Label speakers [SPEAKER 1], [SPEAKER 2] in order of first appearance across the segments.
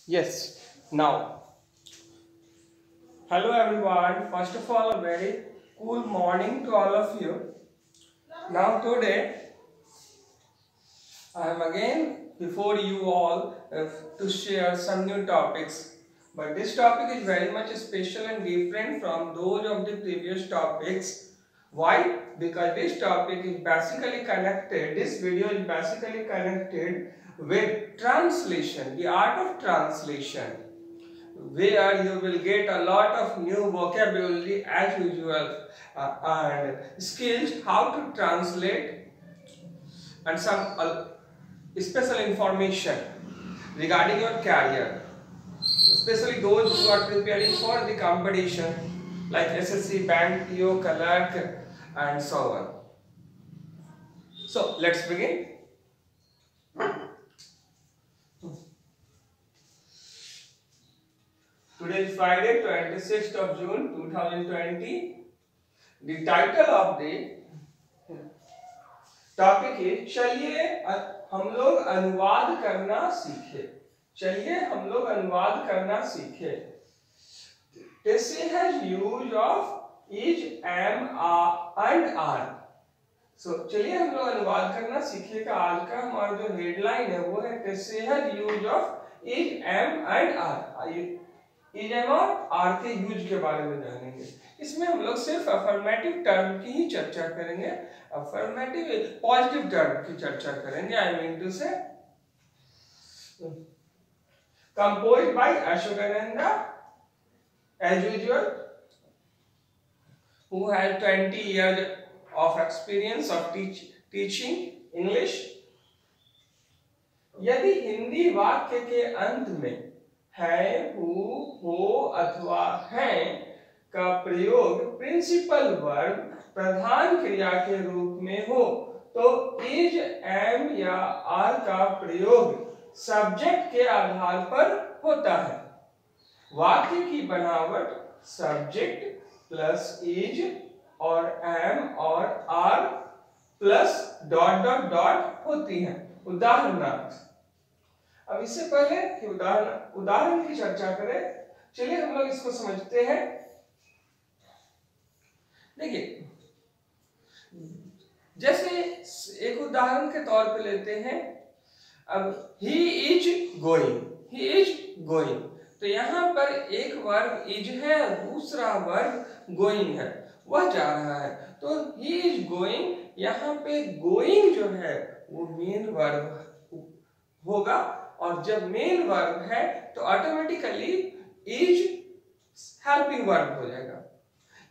[SPEAKER 1] Yes. Now, hello everyone. First of all, a very cool morning to all of you. Now, today I am again before you all to share some new topics. But this topic is very much special and different from those of the previous topics. Why? Because this topic is basically connected, this video is basically connected with translation, the art of translation, where you will get a lot of new vocabulary as usual and skills how to translate and some special information regarding your career, especially those who are preparing for the competition like SSC, Bank, PO, Clerk and so on. So let's begin. Today is Friday, 26th of June 2020. The title of the topic है चलिए हम लोग अनुवाद करना सीखे। चलिए हम लोग अनुवाद करना सीखे। Tessie has use of is, am, and are. So चलिए हम लोग अनुवाद करना सीखे का आज का हमारा जो हेडलाइन है वो है Tessie has use of is, am, and are। Is, am और आर के यूज के बारे में जानेंगे। इसमें हम लोग सिर्फ अफर्मेटिव टर्म की ही चर्चा करेंगे, अफर्मेटिव पॉजिटिव टर्म की चर्चा करेंगे। I mean to say composed by Ashokananda as usual, who has 20 years of experience of teaching English। यदि हिंदी वाक्य के अंत में है, हो अथवा हैं का प्रयोग प्रिंसिपल वर्ब प्रधान क्रिया के रूप में हो तो इज, एम या आर का प्रयोग सब्जेक्ट के आधार पर होता है। वाक्य की बनावट सब्जेक्ट प्लस इज और एम और are plus dot dot dot होती है। उदाहरणार्थ, अब इससे पहले कि उदाहरण की चर्चा करें, चलिए हम लोग इसको समझते हैं। देखिए, जैसे एक उदाहरण के तौर पे लेते हैं, अब ही इज गोइंग, तो यहां पर एक वर्ब इज है, दूसरा वर्ब गोइंग है, वह जा रहा है। तो ही इज गोइंग, यहाँ पे गोइंग जो है वो मेन वर्ब होगा और जब मेन वर्ब है तो ऑटोमेटिकली इज हेल्पिंग वर्ब हो जाएगा।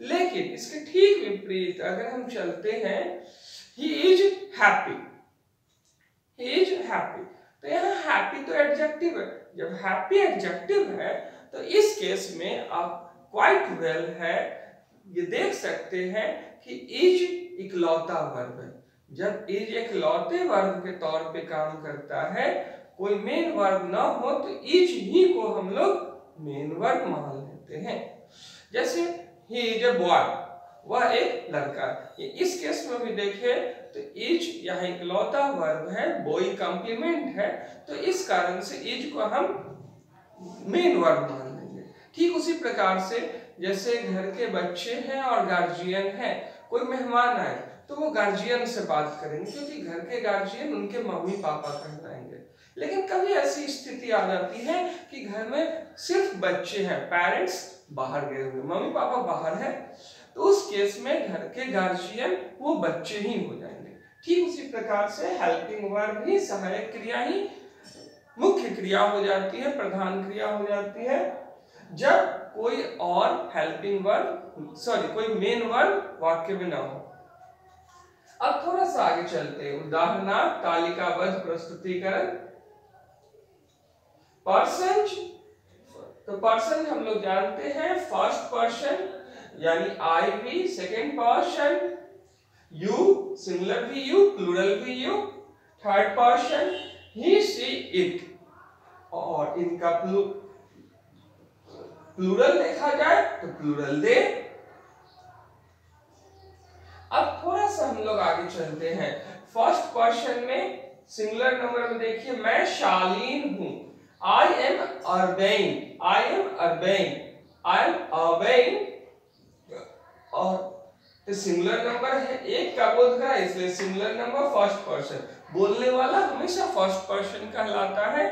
[SPEAKER 1] लेकिन इसके ठीक विपरीत अगर हम चलते हैं, ही इज हैप्पी, तो यहाँ हैप्पी तो एडजेक्टिव है। जब हैप्पी एडजेक्टिव है तो इस केस में आप क्वाइट वेल है ये देख सकते हैं कि इज इकलौता वर्ब है। जब इज इकलौते वर्ब के तौर पे काम करता है, कोई मेन वर्ब ना हो तो इज ही को हम लोग मेन वर्ब मान लेते हैं। जैसे ही इज ए बॉय, वह एक लड़का है। इस केस में भी देखें तो इज यहाँ इकलौता वर्ब है, बॉय कंप्लीमेंट है, तो इस कारण से इज को हम मेन वर्ब मान लेंगे। ठीक उसी प्रकार से जैसे घर के बच्चे हैं और गार्जियन है, कोई मेहमान आए तो वो गार्जियन से बात करेंगे क्योंकि घर के गार्जियन उनके मम्मी पापा कहलाएंगे। लेकिन कभी ऐसी स्थिति आ जाती है कि घर में सिर्फ बच्चे हैं, पेरेंट्स बाहर गए हुए, मम्मी पापा बाहर है, तो उस केस में घर के गार्जियन वो बच्चे ही हो जाएंगे। ठीक उसी प्रकार से हेल्पिंग वर्ब ही, सहायक क्रिया ही मुख्य क्रिया हो जाती है, प्रधान क्रिया हो जाती है जब कोई और हेल्पिंग वर्ब कोई मेन वर्ब वाक्य में ना हो। अब थोड़ा सा आगे चलते हैं। उदाहरणार्थ तालिकाबद्ध प्रस्तुतिकरण। पर्सन, तो पर्सन हम लोग जानते हैं फर्स्ट पर्सन यानी आई भी, सेकेंड पर्सन यू, सिंगुलर भी यू, प्लूरल भी you, third person he, she, it, और इनका प्लूरल देखा जाए तो प्लूरल दे। अब थोड़ा सा हम लोग आगे चलते हैं। फर्स्ट पर्सन में सिंगुलर नंबर में देखिए, मैं शालीन हूं, I am urbane, I am urbane, I am urbane. और सिंगुलर नंबर है, एक का बोध करा इसलिए सिंगुलर नंबर फर्स्ट पर्सन, बोलने वाला हमेशा फर्स्ट पर्सन कहलाता है।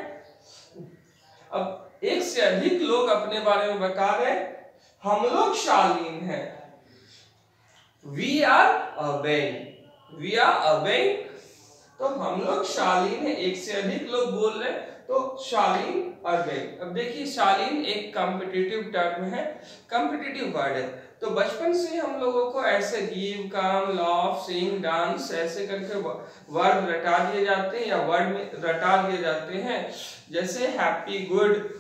[SPEAKER 1] अब एक से अधिक लोग अपने बारे में बता रहे, हम लोग शालीन हैं, we are urbane, we are urbane. तो हम लोग शालीन है, एक से अधिक लोग बोल रहे तो शालीन अर्बेन। अब देखिए शालीन एक कॉम्पिटिटिव टर्म है, कॉम्पिटिटिव वर्ड है। तो बचपन से हम लोगों को ऐसे गिव, कम, लाफ, सिंग, डांस ऐसे करके वर्ड रटा दिए जाते हैं या वर्ड में रटा दिए जाते हैं, जैसे हैप्पी, गुड,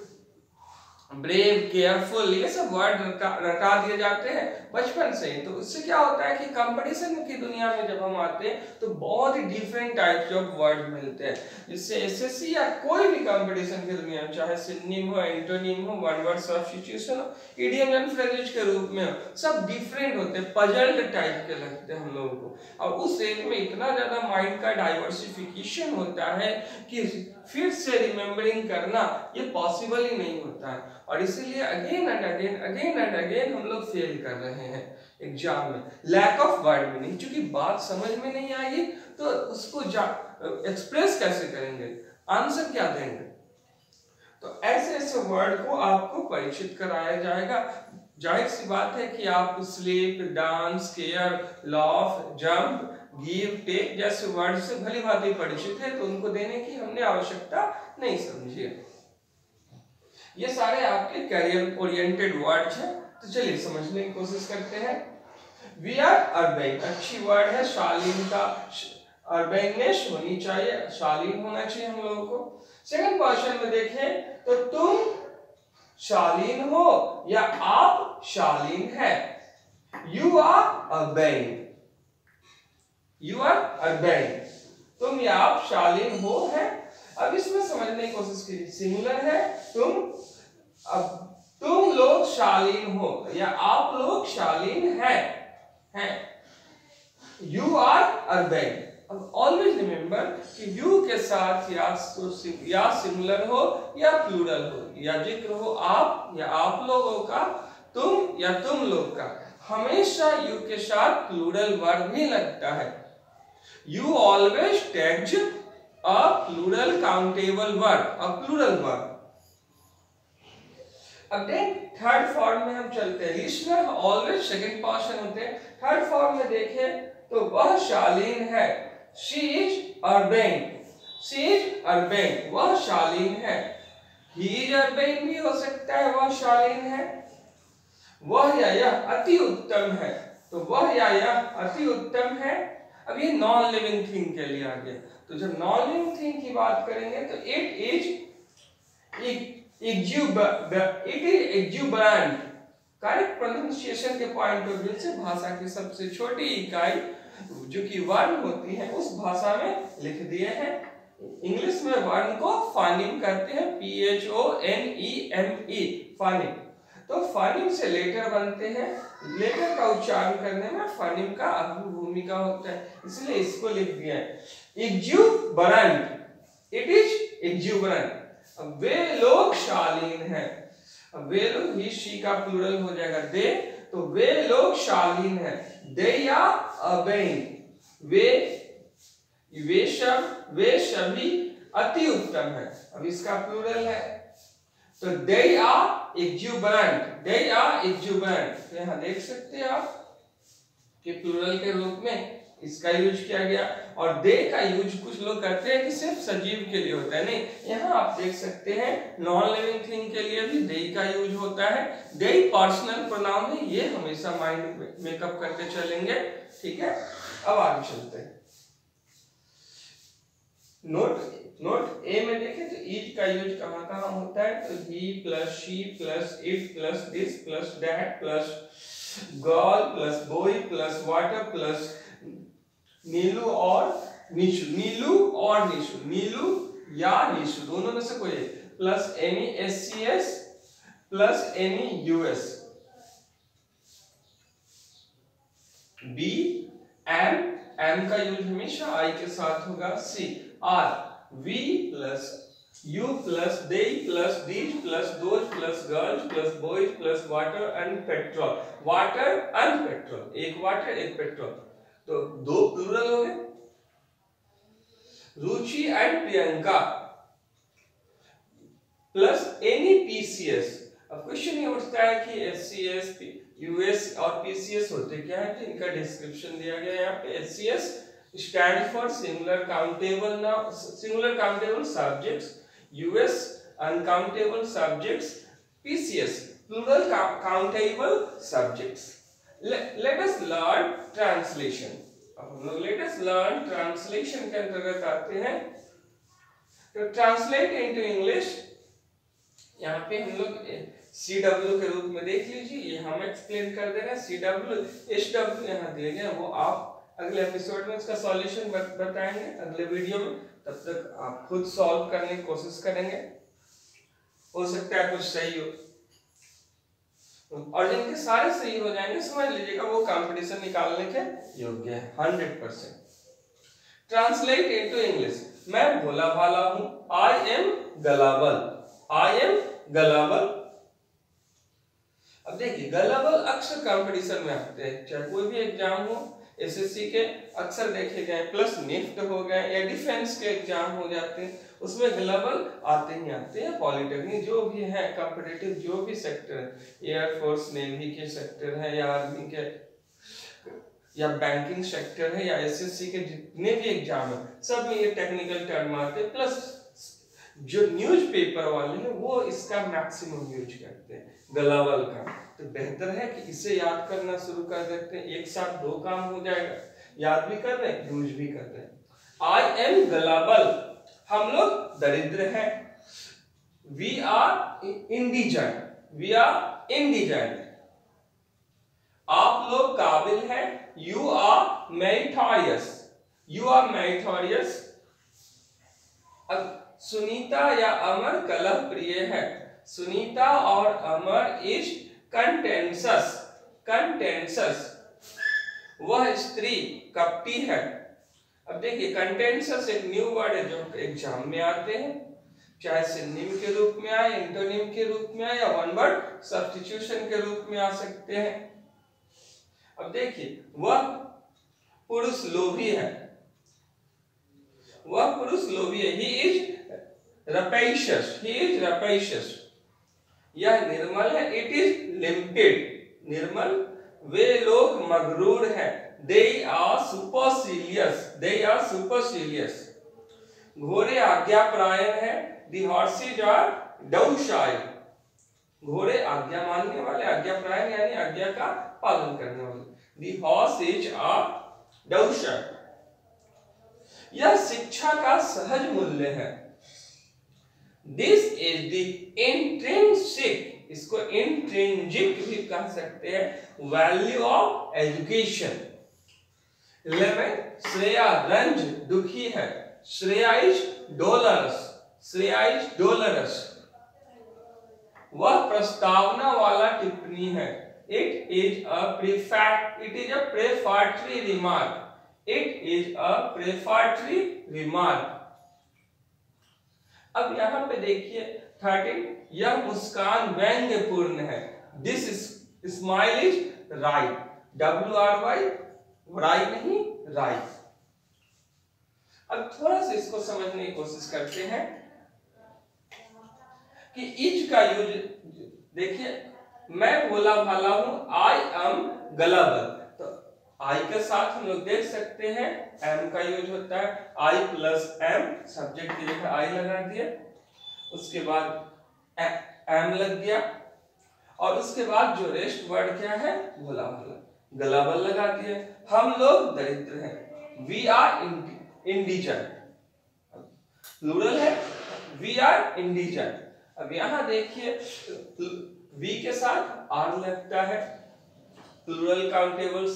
[SPEAKER 1] ब्रेव, केयरफुल, ये सब वर्ड रटा दिए जाते हैं बचपन से ही। तो उससे क्या होता है कि कंपटीशन की दुनिया में जब हम आते हैं तो बहुत ही डिफरेंट टाइप्स ऑफ वर्ड मिलते हैं, जिससे एसएससी या कोई भी कंपटीशन की दुनिया में, चाहे सिनोनिम हो, एंटोनिम हो, वन वर्ड सब्स्टिट्यूशन हो, इडियम एंड फ्रेजेज के रूप में हो, सब डिफरेंट होते हैं, पजल्ड टाइप के लगते हैं हम लोगों को। और उस एज में इतना ज्यादा माइंड का डाइवर्सिफिकेशन होता है कि फिर से रिमेम्बरिंग करना ये पॉसिबल ही नहीं होता है, और इसीलिए अगेन एंड अगेन हम लोग फेल कर रहे हैं एग्जाम में, लैक ऑफ वर्ड मीनिंग। क्योंकि बात समझ में नहीं आई तो उसको एक्सप्रेस कैसे करेंगे, आंसर क्या देंगे। तो ऐसे ऐसे वर्ड को आपको परिचित कराया जाएगा। जाहिर सी बात है कि आप sleep, dance, care, laugh, jump, give, take जैसे वर्ड से भली भांति परिचित है, तो उनको देने की हमने आवश्यकता नहीं समझी है। ये सारे आपके करियर ओरिएंटेड वर्ड्स हैं। तो चलिए समझने की कोशिश करते हैं। वी आर अर्बेन, अच्छी वर्ड है, शालीनता, अर्बेननेस होनी चाहिए, शालीन होना चाहिए हम लोगों को। सेकंड क्वेश्चन में देखें तो तुम शालीन हो या आप शालीन है, you are urbane, you are urbane, तुम या आप शालीन हो है। अब इसमें समझने की कोशिश कीजिए, सिंगुलर है तुम, अब तुम लोग शालीन हो या आप लोग शालीन हैं, यू आर अर्बेन। अब ऑलवेज रिमेंबर कि यू के साथ या सिंगुलर हो या प्लूरल हो, या जिक्र हो आप या आप लोगों का, तुम या तुम लोग का, हमेशा यू के साथ प्लूरल वर्ब ही लगता है। You always takes a plural countable verb, a plural verb. अब देख थर्ड फॉर्म में हम चलते हैं, लिसनर ऑलवेज सेकंड पर्सन होते हैं। थर्ड फॉर्म में देखें तो वह शालीन है, she is urbane, she is urbane, वह शालीन है। ही इज अर्बेन भी हो सकता है, वह शालीन है। वह या यह अति उत्तम है, तो वह या यह अति उत्तम है। अब ये नॉन लिविंग थिंग के लिए आ गया। तो जब नॉन लिविंग थिंग की बात करेंगे तो it is exuberant, correct pronunciation के पॉइंट ऑफ व्यू से भाषा की सबसे छोटी इकाई जो कि वर्ण होती है उस भाषा में लिख दिए हैं। इंग्लिश में वर्ण को फानिम कहते हैं, PHONEME, फानिम। तो फानिम से लेटर बनते हैं, लेटर का उच्चारण करने में फानिम का अहम भूमिका होता है, इसलिए इसको लिख दिया है exuberant, इट इज exuberant। अब वे लोग शालीन हैं, अब वे लोग, ही शी का प्लूरल हो जाएगा दे, तो वे लोग शालीन हैं, दे या अर्बेन, वे सभी अति उत्तम है। अब इसका प्लूरल है तो दे आर एक्जुबरेंट, दे आर एक्जुबरेंट। यहाँ देख सकते हैं आप कि प्लूरल के रूप में इसका यूज किया गया। और दे का यूज कुछ लोग करते हैं कि सिर्फ सजीव के लिए होता है, नहीं, यहाँ आप देख सकते हैं नॉन लिविंग थिंग के लिए भी दे का यूज होता है। दे पर्सनल प्रोनाउन है, ये हमेशा माइंड मेकअप करके चलेंगे, ठीक है। अब आगे चलते हैं। नोट ए में देखें तो इज का यूज कहाँ कहाँ होता है, तो he plus she plus it plus this plus that plus girl plus boy plus water plus Neelu और निशु, नीलू और निशु, नीलू या निशु दोनों में से कोई plus any SCS plus any US, B M का यूज हमेशा I के साथ होगा, C R V plus You plus they plus these plus those plus girls plus boys plus water and petrol. Water and petrol, एक water एक petrol, तो दो plural हो गए. Ruchi and Priyanka plus any PCs. अब क्वेश्चन ये उठता है कि एचसीएस, यूएस और पीसीएस होते क्या है, तो इनका डिस्क्रिप्शन दिया गया है यहाँ पे. HCS stand for singular countable subjects, US uncountable subjects, PCS plural countable subjects. Let us learn translation. अब हम लोग लेट अस लर्न ट्रांसलेशन के अंतर्गत आते हैं. तो ट्रांसलेट इनटू इंग्लिश, यहाँ पे हम लोग CW के रूप में देख लीजिए, ये हम एक्सप्लेन कर दे रहे हैं. CW SW यहाँ दिए गए, वो आप अगले एपिसोड में इसका सॉल्यूशन बताएंगे अगले वीडियो में. तब तक आप खुद सॉल्व करने की कोशिश करेंगे, हो सकता है कुछ सही हो, और जिनके सारे सही हो जाएंगे समझ लीजिएगा वो कंपटीशन निकालने के योग्य है 100%. Translate into English. मैं भोला भाला हूं. I am gullible. I am gullible. अब देखिए गलाबल अक्सर कंपटीशन में आते हैं, चाहे कोई भी एग्जाम हो. एसएससी के अक्सर देखे गए, प्लस निफ्ट हो गए या डिफेंस के एग्जाम हो जाते हैं, उसमें गलाबल आते ही आते हैं. पॉलिटेक्निक जो भी है, कॉम्पिटिटिव जो भी सेक्टर है, एयरफोर्स नेवी के सेक्टर है या आर्मी के या बैंकिंग सेक्टर है या एसएससी के जितने भी एग्जाम है, सब में ये टेक्निकल टर्म आते हैं. प्लस जो न्यूज़पेपर वाले हैं वो इसका मैक्सिमम यूज करते हैं गलाबल का. तो बेहतर है कि इसे याद करना शुरू कर देते हैं, एक साथ दो काम हो जाएगा, याद भी कर रहे हैं यूज भी कर रहे हैं. आई एम गलाबल, हम लोग दरिद्र हैं. We are indigent, we are indigent. आप लोग काबिल हैं. You are meritorious, you are meritorious. अब सुनीता या अमर कलह प्रिय है. सुनीता और अमर इज कंटेंशस, कंटेंशस. वह स्त्री कपटी है. अब देखिए कंटेंशस एक न्यू वर्ड है जो एग्जाम में आते हैं, चाहे सिनोनिम के रूप में आए, एंटोनिम के रूप में आए या वन वर्ड सब्स्टिट्यूशन के रूप में आ सकते हैं. अब देखिए वह पुरुष लोभी है. वह पुरुष लोभी है. He is rapacious, he is rapacious. यह निर्मल है. इट इज लिम्पिड, निर्मल. वे लोग मगरूर हैं. they are supercilious, they are supercilious. घोड़े आज्ञापरायण है. the horses are docile. घोड़े आज्ञा मानने वाले, आज्ञापरायण यानी आज्ञा का पालन करने वाले. the horses are docile. यह शिक्षा का सहज मूल्य है. This is the intrinsic, इसको intrinsic भी कह सकते हैं, value of education. 11 श्रेया रंज दुखी है. Shreya is dolorous, Shreya is dolorous. वह प्रस्तावना वाला टिप्पणी है. It is a prefatory remark. It is a prefatory remark. अब यहाँ पे देखिए 13, यह मुस्कान व्यंग्यपूर्ण है. This smile is right. WRY, right नहीं राइट. अब थोड़ा सा इसको समझने की कोशिश करते हैं कि इज का यूज देखिए. मैं भोला भाला हूं. I am gullible. तो आई के साथ हम लोग देख सकते हैं एम का यूज होता है. आई प्लस एम, सब्जेक्ट की जगह आई लगा दिया, उसके बाद एम लग गया, और उसके बाद जो रेस्ट वर्ड क्या है, भोला भाला, गलाबल लगा दिया. हम लोग दरिद्र हैं. वी आर इंडिजेंट, प्लूरल है. We are indigent. अब यहां देखिए वी के साथ आर लगता है, प्लूरल काउंटेबल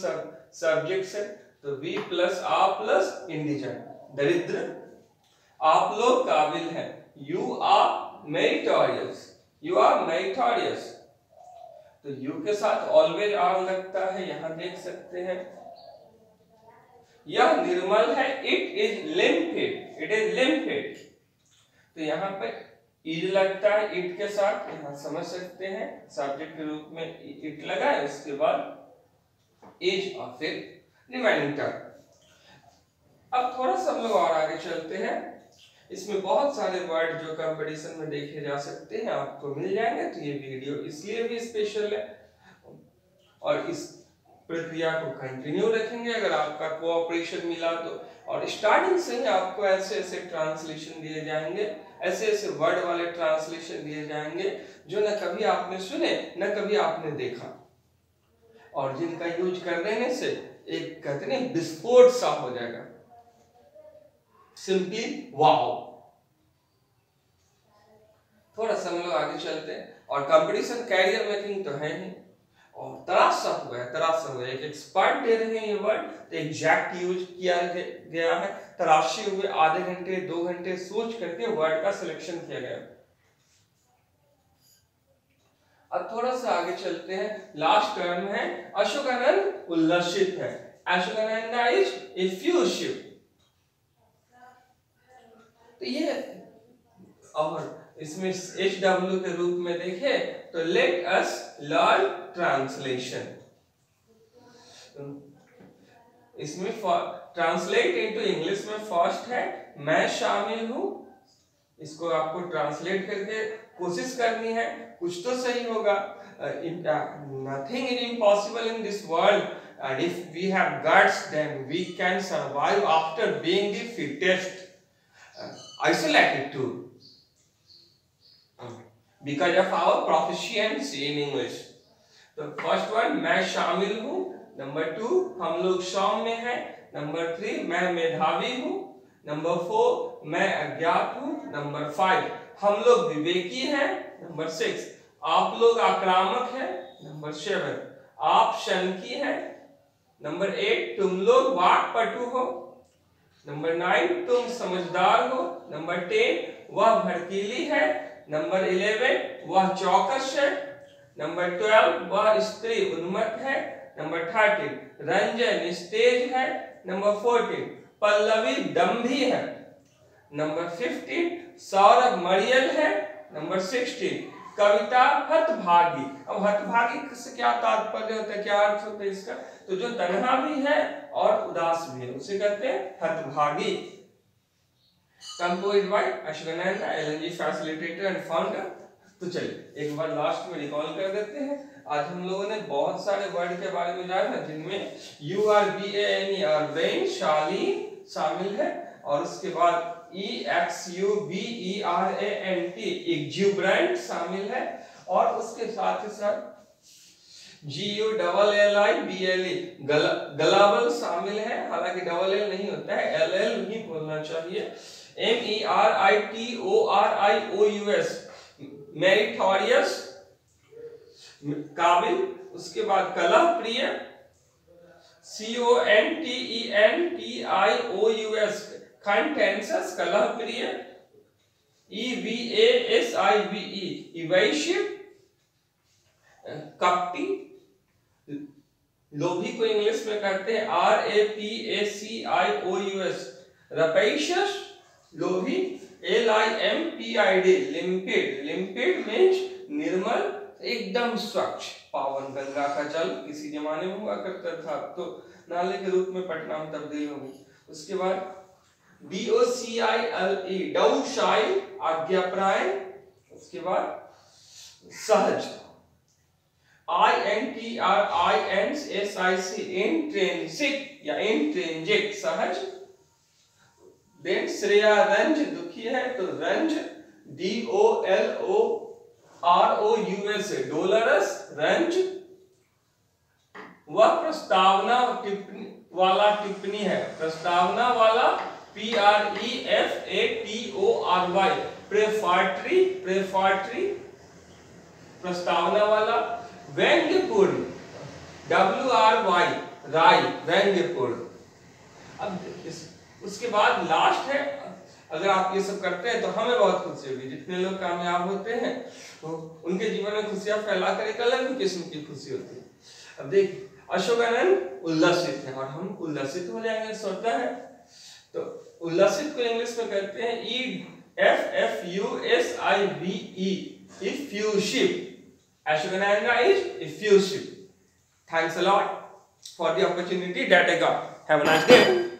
[SPEAKER 1] सब्जेक्ट है, तो we plus are plus indigent, दरिद्र. आप लोग काबिल हैं. You are meritorious, you are meritorious. तो यू के साथ ऑलवेज आर लगता है, यहां देख सकते हैं. यह निर्मल है. It is लिम्पिड, it is लिम्पिड. तो यहाँ पे इज लगता है इट के साथ, यहाँ समझ सकते हैं सब्जेक्ट के रूप में इट लगा है, उसके बाद इज और फिर रिमाइनिंग टर्म। अब थोड़ा सा हम लोग और आगे चलते हैं। इसमें बहुत सारे वर्ड जो कंपटीशन में देखे जा सकते हैं आपको मिल जाएंगे, तो ये वीडियो इसलिए भी स्पेशल है और इस प्रक्रिया को कंटिन्यू रखेंगे अगर आपका कोऑपरेशन मिला तो। और स्टार्टिंग से ही आपको ऐसे ऐसे ट्रांसलेशन दिए जाएंगे, ऐसे ऐसे वर्ड वाले ट्रांसलेशन दिए जाएंगे जो न कभी आपने सुने न कभी आपने देखा, और जिनका यूज कर देने से एक कहते हैं विस्फोट सा हो जाएगा, सिंपली वाओ। थोड़ा सा हम लोग आगे चलते हैं। और कंपटीशन कैरियर मेकिंग तो है ही, और तराशा हुआ है एक एक्सपर्ट दे रहे हैं ये वर्ड, तो एग्जैक्ट यूज किया गया है, तराशे हुए आधे घंटे 2 घंटे सोच करके वर्ड का सिलेक्शन किया गया। अब थोड़ा सा आगे चलते हैं। लास्ट टर्म है अशोकानंद उल्लसित है। अशोकानंदा इज एफ्यूसिव। तो ये, और इसमें HW के रूप में देखे तो लेट अस लर्न ट्रांसलेशन। इसमें ट्रांसलेट इनटू इंग्लिश में फर्स्ट है मैं शामिल हूं, इसको आपको ट्रांसलेट करके कोशिश करनी है, कुछ तो सही होगा। Nothing is impossible in this world and if we have guts then we can survive after being the fittest isolated too because of our proficiency in English. तो फर्स्ट वन मैं शामिल हूँ, नंबर 2 हम लोग सौम्य हैं, नंबर 3 मैं मेधावी हूँ, नंबर 4 मैं अज्ञात हूँ, नंबर 5 हम लोग विवेकी हैं, नंबर 6 आप लोग आक्रामक हैं, नंबर 7 आप शनकी हैं, नंबर 8 तुम लोग वाक्पटु हो, नंबर 9 तुम समझदार हो, नंबर 10 वह भड़कीली है, नंबर 11 वह चौकस है, नंबर 12 वह स्त्री उन्मत्त है, नंबर 13 रंजन निस्तेज है, नंबर 14 पल्लवी दंभी है, नंबर 15 सौरभ मरियल है, नंबर 16 कविता हतभागी। अब हतभागी से क्या तात्पर्य होता है, क्या अर्थ होता है इसका, तो जो तन्हा भी है और उदास भी है उसे कहते हैं हतभागी। Composed by Ashokanand LNG facilitator and founder. तो चलिए एक बार लास्ट में रिकॉल कर देते हैं। आज हम लोगों ने बहुत सारे वर्ड के बारे में जाना, जिनमें URBANE अर्बेन शालीन शामिल है, और उसके बाद EXUBERANT एक्जुब्रेंट शामिल है, और उसके साथ ही साथ GULLIBLE गलाबल शामिल है, हालांकि डबल एल नहीं होता है, LL ही बोलना चाहिए, MERITORIOUS मेरिटोरियस काबिल, उसके बाद कलह प्रिय CONTENTIOUS कंटेंसस कलह प्रिय, EVASIVE इवैशिव कपटी, लोभी को इंग्लिश में कहते हैं RAPACIOUS rapacious लोभी, LIMPID लिम्पिड, लिम्पिड मीन्स निर्मल एकदम स्वच्छ पावन, गंगा का जल किसी जमाने में हुआ करता था, तो नाले के रूप में पटना में तब्दील हो गई। उसके बाद DOCILE डौशाई आज्ञाप्राय, उसके बाद सहज INTRINSIC इंट्रिंसिक या इंट्रिंजिक सहज। देन श्रेया रंज दुखी है तो रंज DOLOROUS डोलरस रंज। वह प्रस्तावना टिप्पणी वाला टिप्पणी है, प्रस्तावना वाला PREFATORY प्रेफाटरी, प्रेफाटरी प्रस्तावना वाला। व्यंग्यपूर्ण WRY राय व्यंग्यपूर्ण। अब उसके बाद लास्ट है, अगर आप ये सब करते हैं तो हमें बहुत खुशी होगी। जितने लोग कामयाब होते हैं तो उनके जीवन में खुशियां फैला कर एक अलग किस्म की खुशी होती है। अब देखिए अशोकानंद उल्लसित है और हम उल्लसित हो जाएंगे स्वतः है, तो उल्लसित को इंग्लिश में कहते हैं Effusive. Effusive. Ashwagandha is effusive. Thanks a lot for the opportunity that I got. Have a nice day.